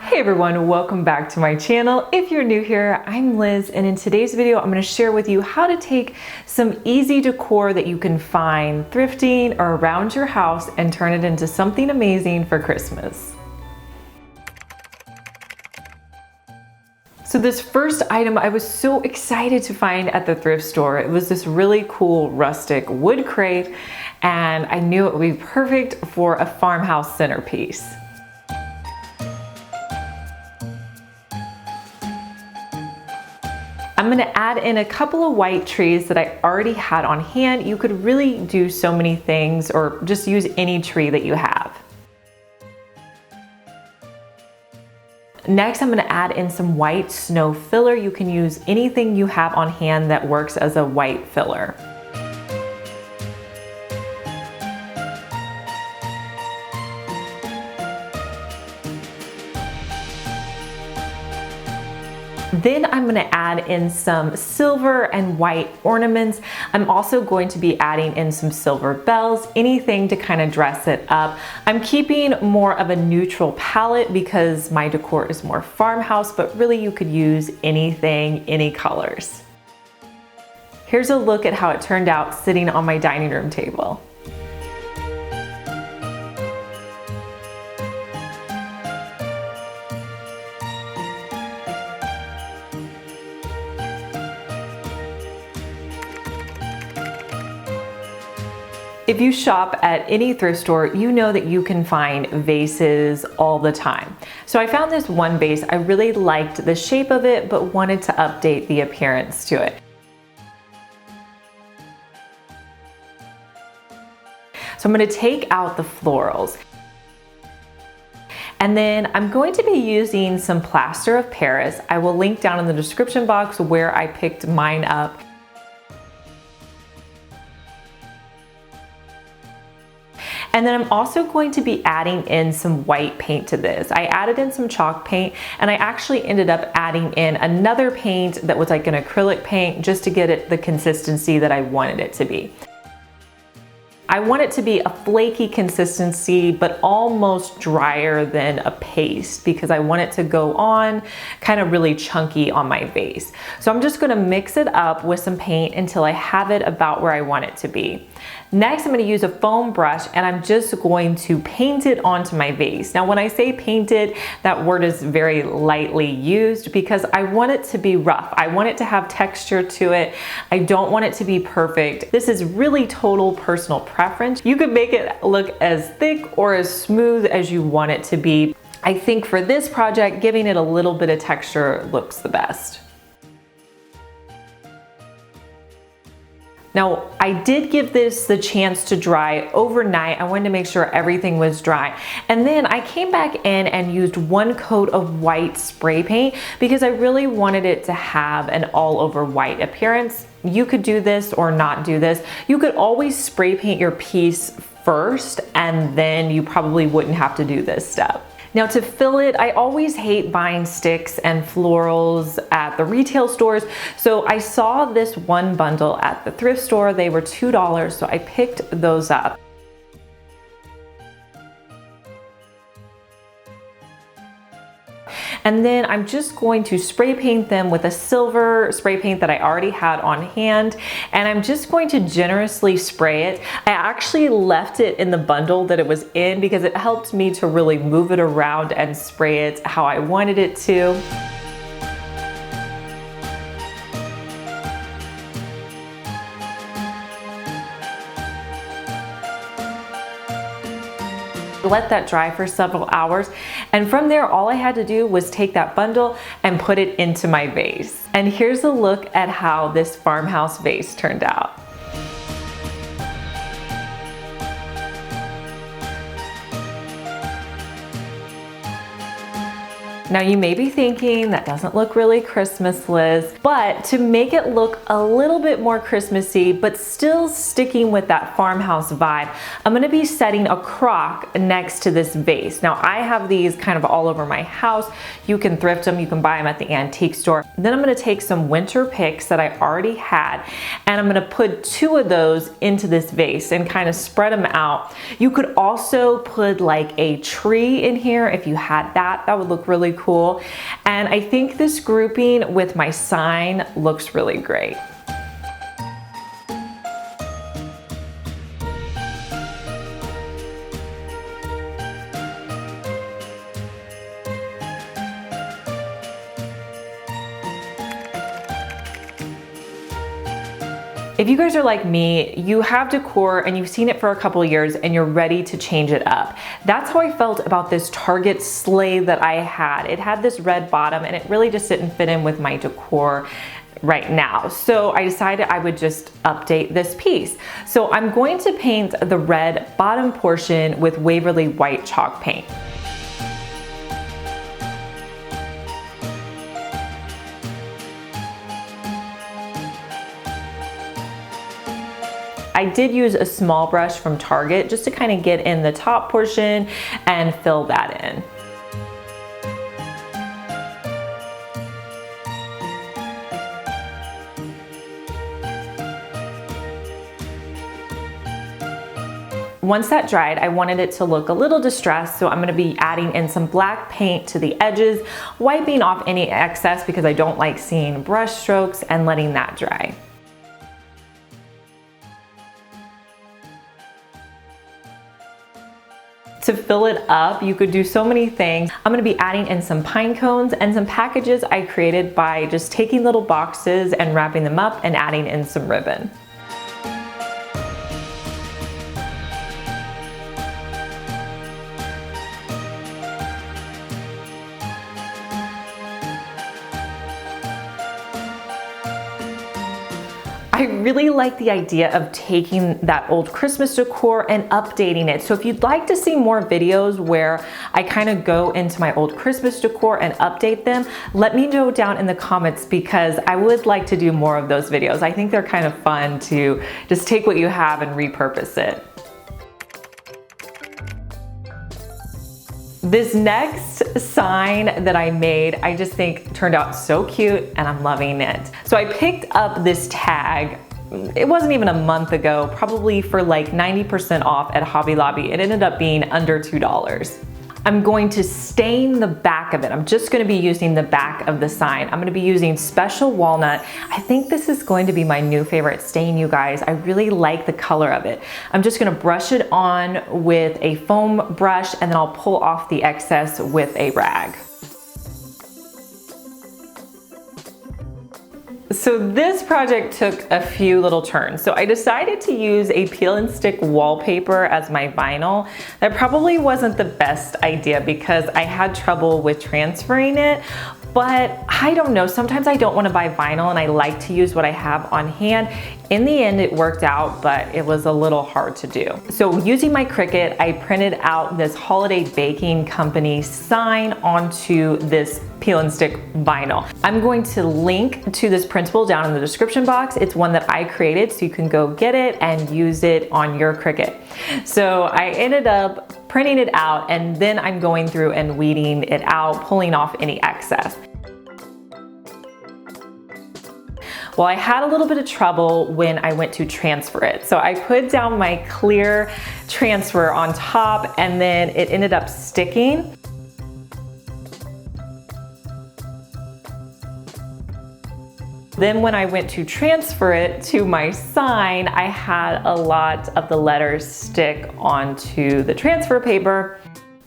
Hey everyone, welcome back to my channel. If you're new here, I'm Liz, and in today's video, I'm going to share with you how to take some easy decor that you can find thrifting or around your house and turn it into something amazing for Christmas. So this first item I was so excited to find at the thrift store. It was this really cool rustic wood crate, and I knew it would be perfect for a farmhouse centerpiece. I'm going to add in a couple of white trees that I already had on hand. You could really do so many things or just use any tree that you have. Next, I'm going to add in some white snow filler. You can use anything you have on hand that works as a white filler. Then I'm going to add in some silver and white ornaments. I'm also going to be adding in some silver bells, anything to kind of dress it up. I'm keeping more of a neutral palette because my decor is more farmhouse, but really you could use anything, any colors. Here's a look at how it turned out sitting on my dining room table. If you shop at any thrift store, you know that you can find vases all the time. So I found this one vase. I really liked the shape of it, but wanted to update the appearance to it. So I'm going to take out the florals. And then I'm going to be using some plaster of Paris. I will link down in the description box where I picked mine up. And then I'm also going to be adding in some white paint to this. I added in some chalk paint, and I actually ended up adding in another paint that was like an acrylic paint just to get it the consistency that I wanted it to be. I want it to be a flaky consistency, but almost drier than a paste because I want it to go on kind of really chunky on my vase. So I'm just gonna mix it up with some paint until I have it about where I want it to be. Next, I'm going to use a foam brush and I'm just going to paint it onto my vase. Now, when I say paint it, that word is very lightly used because I want it to be rough. I want it to have texture to it. I don't want it to be perfect. This is really total personal preference. You could make it look as thick or as smooth as you want it to be. I think for this project, giving it a little bit of texture looks the best. Now, I did give this the chance to dry overnight. I wanted to make sure everything was dry. And then I came back in and used one coat of white spray paint because I really wanted it to have an all over white appearance. You could do this or not do this. You could always spray paint your piece first and then you probably wouldn't have to do this step. Now to fill it, I always hate buying sticks and florals at the retail stores. So I saw this one bundle at the thrift store. They were $2, so I picked those up. And then I'm just going to spray paint them with a silver spray paint that I already had on hand. And I'm just going to generously spray it. I actually left it in the bundle that it was in because it helped me to really move it around and spray it how I wanted it to. Let that dry for several hours, and from there all I had to do was take that bundle and put it into my vase. And here's a look at how this farmhouse vase turned out. Now you may be thinking that doesn't look really Christmas, Liz, but to make it look a little bit more Christmassy, but still sticking with that farmhouse vibe, I'm gonna be setting a crock next to this vase. Now I have these kind of all over my house. You can thrift them, you can buy them at the antique store. Then I'm gonna take some winter picks that I already had, and I'm gonna put 2 of those into this vase and kind of spread them out. You could also put like a tree in here if you had that. That would look really cool. And I think this grouping with my sign looks really great. If you guys are like me, you have decor and you've seen it for a couple of years and you're ready to change it up. That's how I felt about this Target sleigh that I had. It had this red bottom and it really just didn't fit in with my decor right now. So I decided I would just update this piece. So I'm going to paint the red bottom portion with Waverly white chalk paint. I did use a small brush from Target just to kind of get in the top portion and fill that in. Once that dried, I wanted it to look a little distressed, so I'm gonna be adding in some black paint to the edges, wiping off any excess because I don't like seeing brush strokes, and letting that dry. To fill it up, you could do so many things. I'm gonna be adding in some pine cones and some packages I created by just taking little boxes and wrapping them up and adding in some ribbon. I really like the idea of taking that old Christmas decor and updating it. So if you'd like to see more videos where I kind of go into my old Christmas decor and update them, let me know down in the comments because I would like to do more of those videos. I think they're kind of fun to just take what you have and repurpose it. This next sign that I made, I just think turned out so cute and I'm loving it. So I picked up this tag, it wasn't even a month ago, probably for like 90% off at Hobby Lobby. It ended up being under $2. I'm going to stain the back of it. I'm just gonna be using the back of the sign. I'm gonna be using Special Walnut. I think this is going to be my new favorite stain, you guys. I really like the color of it. I'm just gonna brush it on with a foam brush and then I'll pull off the excess with a rag. So this project took a few little turns. So I decided to use a peel and stick wallpaper as my vinyl. That probably wasn't the best idea because I had trouble with transferring it, but I don't know, sometimes I don't want to buy vinyl and I like to use what I have on hand. In the end, it worked out, but it was a little hard to do. So using my Cricut, I printed out this Holiday Baking Company sign onto this peel and stick vinyl. I'm going to link to this printable down in the description box. It's one that I created, so you can go get it and use it on your Cricut. So I ended up printing it out and then I'm going through and weeding it out, pulling off any excess. Well, I had a little bit of trouble when I went to transfer it. So I put down my clear transfer on top and then it ended up sticking. Then when I went to transfer it to my sign, I had a lot of the letters stick onto the transfer paper,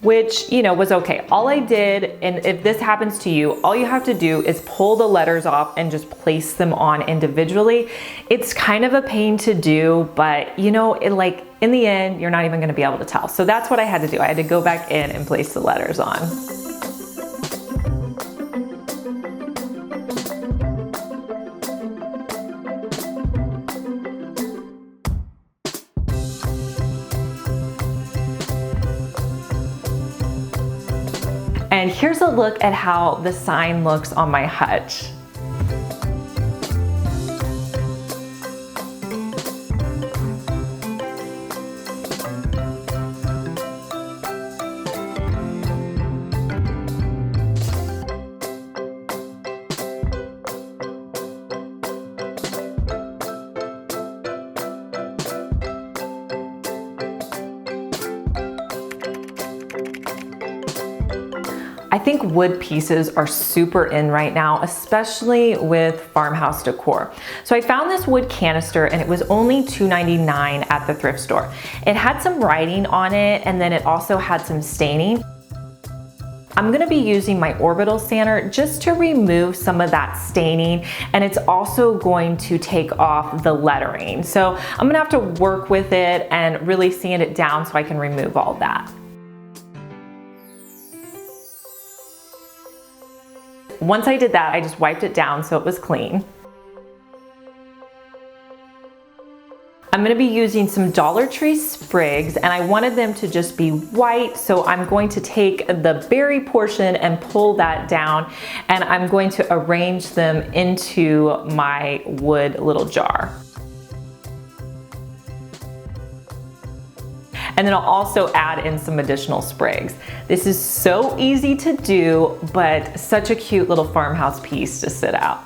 which, you know, was okay. All I did, and if this happens to you, all you have to do is pull the letters off and just place them on individually. It's kind of a pain to do, but you know, in the end, you're not even gonna be able to tell. So that's what I had to do. I had to go back in and place the letters on. And here's a look at how the sign looks on my hutch. I think wood pieces are super in right now, especially with farmhouse decor. So I found this wood canister and it was only $2.99 at the thrift store. It had some writing on it and then it also had some staining. I'm gonna be using my orbital sander just to remove some of that staining, and it's also going to take off the lettering. So I'm gonna have to work with it and really sand it down so I can remove all that. Once I did that, I just wiped it down so it was clean. I'm gonna be using some Dollar Tree sprigs, and I wanted them to just be white, so I'm going to take the berry portion and pull that down, and I'm going to arrange them into my wood little jar. And then I'll also add in some additional sprigs. This is so easy to do, but such a cute little farmhouse piece to sit out.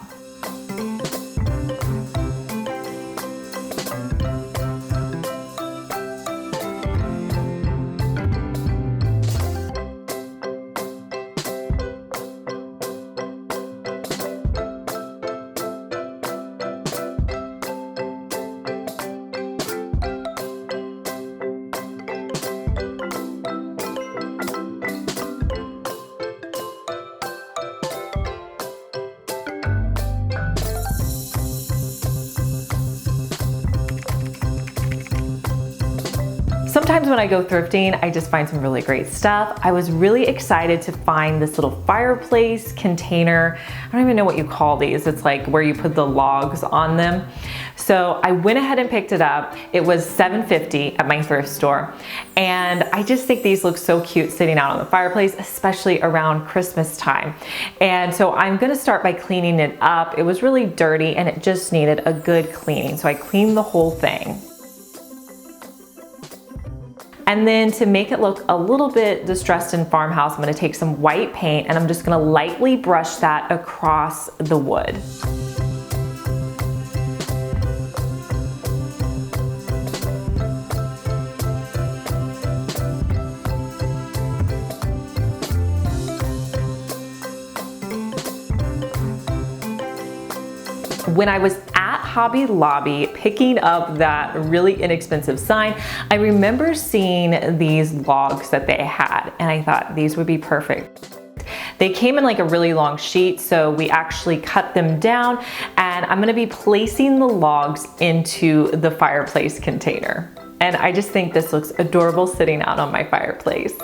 Sometimes when I go thrifting, I just find some really great stuff. I was really excited to find this little fireplace container. I don't even know what you call these. It's like where you put the logs on them. So I went ahead and picked it up. It was $7.50 at my thrift store. And I just think these look so cute sitting out on the fireplace, especially around Christmas time. And so I'm gonna start by cleaning it up. It was really dirty and it just needed a good cleaning. So I cleaned the whole thing. And then to make it look a little bit distressed in farmhouse, I'm gonna take some white paint and I'm just gonna lightly brush that across the wood. When I was at Hobby Lobby picking up that really inexpensive sign, I remember seeing these logs that they had, and I thought these would be perfect. They came in like a really long sheet, so we actually cut them down, and I'm gonna be placing the logs into the fireplace container. And I just think this looks adorable sitting out on my fireplace.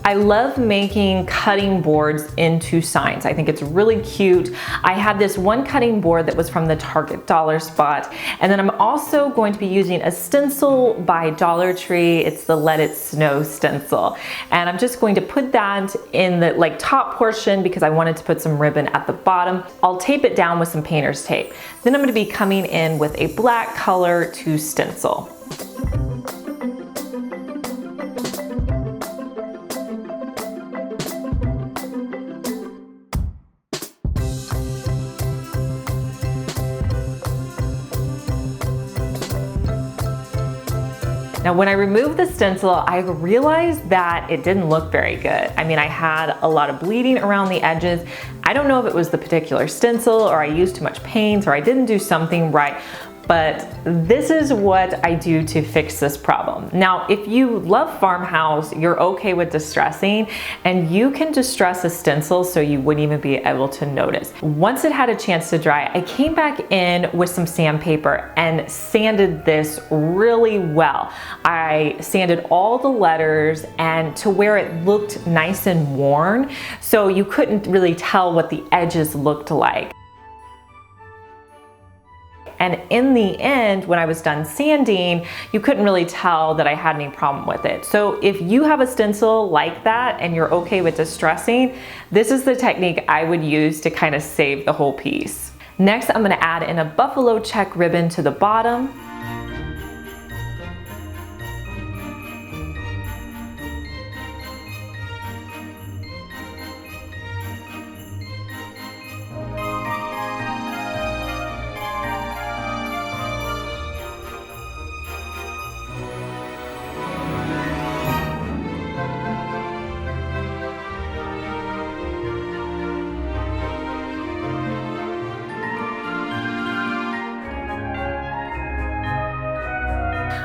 I love making cutting boards into signs. I think it's really cute. I had this one cutting board that was from the Target dollar spot, and then I'm also going to be using a stencil by Dollar Tree. It's the Let It Snow stencil. And I'm just going to put that in the top portion because I wanted to put some ribbon at the bottom. I'll tape it down with some painter's tape. Then I'm gonna be coming in with a black color to stencil. Now, when I removed the stencil, I realized that it didn't look very good. I mean, I had a lot of bleeding around the edges. I don't know if it was the particular stencil or I used too much paint or I didn't do something right, but this is what I do to fix this problem. Now, if you love Farmhouse, you're okay with distressing, and you can distress a stencil so you wouldn't even be able to notice. Once it had a chance to dry, I came back in with some sandpaper and sanded this really well. I sanded all the letters and to where it looked nice and worn, so you couldn't really tell what the edges looked like. And in the end, when I was done sanding, you couldn't really tell that I had any problem with it. So if you have a stencil like that and you're okay with distressing, this is the technique I would use to kind of save the whole piece. Next, I'm gonna add in a buffalo check ribbon to the bottom.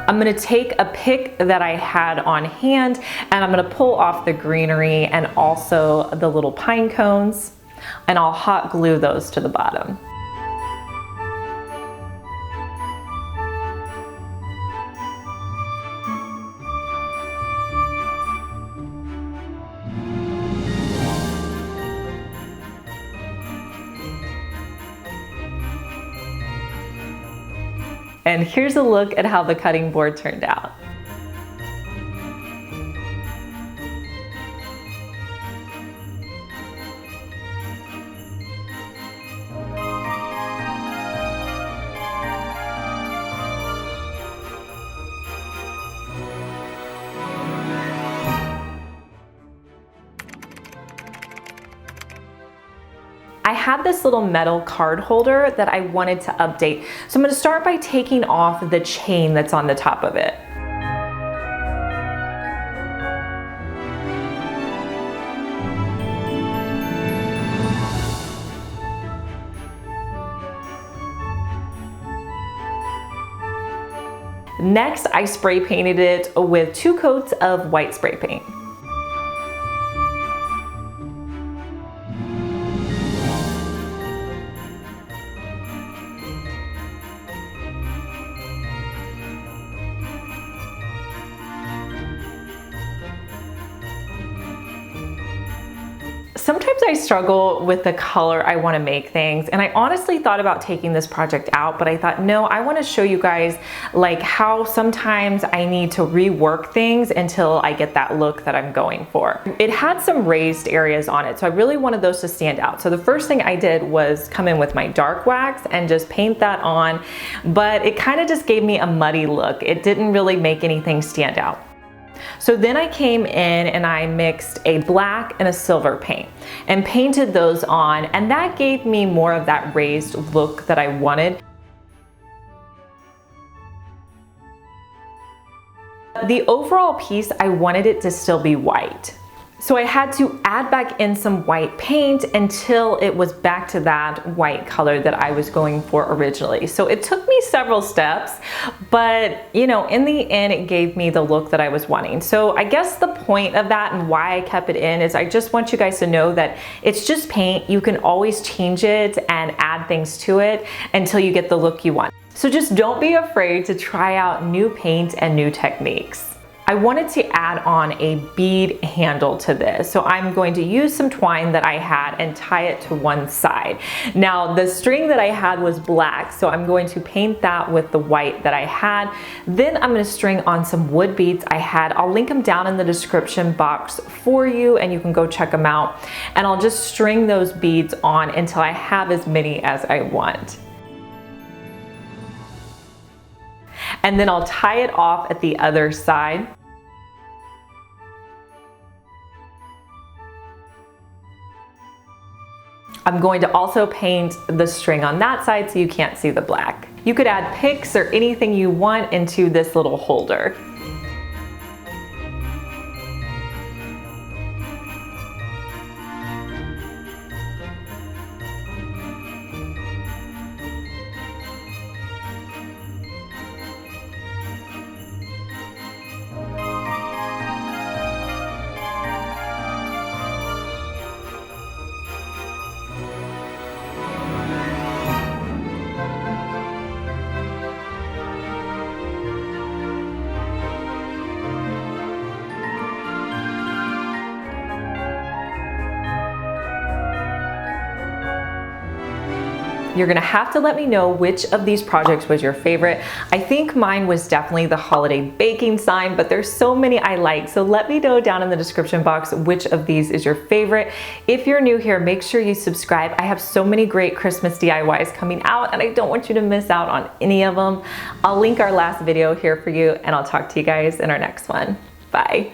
I'm gonna take a pick that I had on hand and I'm gonna pull off the greenery and also the little pine cones, and I'll hot glue those to the bottom. And here's a look at how the cutting board turned out. I had this little metal card holder that I wanted to update. So I'm going to start by taking off the chain that's on the top of it. Next, I spray painted it with 2 coats of white spray paint. Sometimes I struggle with the color I want to make things, and I honestly thought about taking this project out, but I thought, no, I want to show you guys like how sometimes I need to rework things until I get that look that I'm going for. It had some raised areas on it, so I really wanted those to stand out. So the first thing I did was come in with my dark wax and just paint that on, but it kind of just gave me a muddy look. It didn't really make anything stand out. So then I came in and I mixed a black and a silver paint and painted those on, and that gave me more of that raised look that I wanted. The overall piece, I wanted it to still be white. So I had to add back in some white paint until it was back to that white color that I was going for originally. So it took me several steps, but you know, in the end, it gave me the look that I was wanting. So I guess the point of that and why I kept it in is I just want you guys to know that it's just paint. You can always change it and add things to it until you get the look you want. So just don't be afraid to try out new paint and new techniques. I wanted to add on a bead handle to this. So I'm going to use some twine that I had and tie it to one side. Now the string that I had was black, so I'm going to paint that with the white that I had. Then I'm going to string on some wood beads I had. I'll link them down in the description box for you and you can go check them out. And I'll just string those beads on until I have as many as I want. And then I'll tie it off at the other side. I'm going to also paint the string on that side so you can't see the black. You could add picks or anything you want into this little holder. You're gonna have to let me know which of these projects was your favorite. I think mine was definitely the holiday baking sign, but there's so many I like. So let me know down in the description box which of these is your favorite. If you're new here, make sure you subscribe. I have so many great Christmas DIYs coming out and I don't want you to miss out on any of them. I'll link our last video here for you and I'll talk to you guys in our next one. Bye.